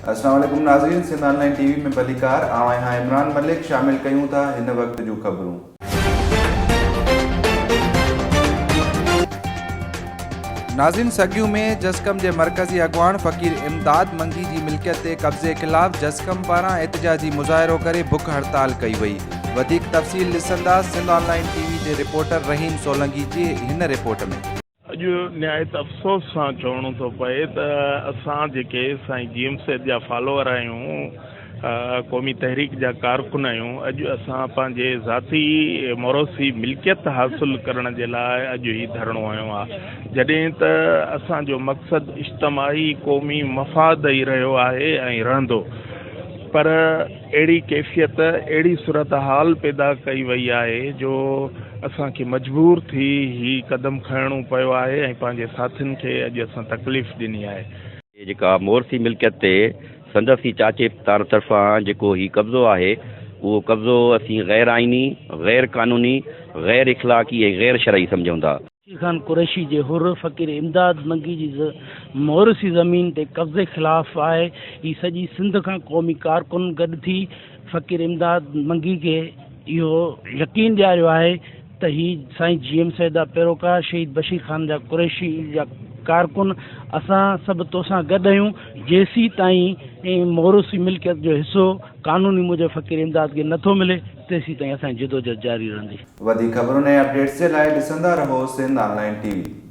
अस्सलाम वालेकुम नाज़रीन, सिंध ऑनलाइन टीवी में भलीकार आवां हाँ इमरान मलिक शामिल कयूं था हिन वक्त जो खबरूं। नाज़रीन, सगियूं में जस्कम के मरकज़ी अगवान फ़कीर इमदाद मंगी की मिल्कियत के कब्ज़े खिलाफ़ जस्कम पारां एहतजाजी मुज़ाहिरो करे बुख हड़ताल कई वई। वधीक तफ़सील ॾिसंदासीं सिंध ऑनलाइन टीवी के रिपोर्टर रहीम सोलंकी जी हिन रिपोर्ट में। अॼु निहायत अफ़सोस सां चवणो थो पए त असां जेके साईं जीएमसेद जा फॉलोअर आहियूं, क़ौमी तहरीक जा कारकुन आहियूं, अॼु असां पंहिंजे ज़ाती मोरोसी मिल्कियत हासिलु करण जे लाइ अॼु ही धरणो आयो आहे। जॾहिं त असांजो मक़सदु इज्तमाही क़ौमी मफ़ाद ई रहियो आहे ऐं रहंदो, पर अहिड़ी कैफ़ियत अहिड़ी सूरत हाल पैदा कई वई आहे जो असांखे मजबूर थी ही कदम खणणो पियो आहे ऐं पंहिंजे साथियुनि खे अॼु असां तकलीफ़ ॾिनी आहे। जेका मोरसी मिल्कियत ते संदसि चाचे तरफ़ां जेको ही कब्ज़ो आहे, उहो कब्ज़ो असीं गैर आइनी, गैर कानूनी, गैर इख़लाक़ी ऐं गैर शरई सम्झूं था। खान कुरैशी जे हुर फ़कीर इमदाद मंगी जी मोरसी ज़मीन ते कब्ज़े ख़िलाफ़ आहे। ही सॼी सिंध खां क़ौमी कारकुन गॾु थी फ़कीर इमदाद मंगी खे इहो यकीन ॾियारियो आहे त ही साईं जीएमसेद जा पैरोकार शहीद बशीर ख़ान जा कुरैशी जा कारकुन असां सभु तोसां गॾु आहियूं। जेसीं ताईं मोरसी मिल्कियत जो हिसो कानूनी मूजिबि फ़कीर इमदाद खे नथो मिले, तेसीं ताईं असांजी जिदोजहद जारी रहंदी। वधीक खबरुनि ऐं अपडेट्स जे लाइ ॾिसंदा रहो सिंध ऑनलाइन टीवी।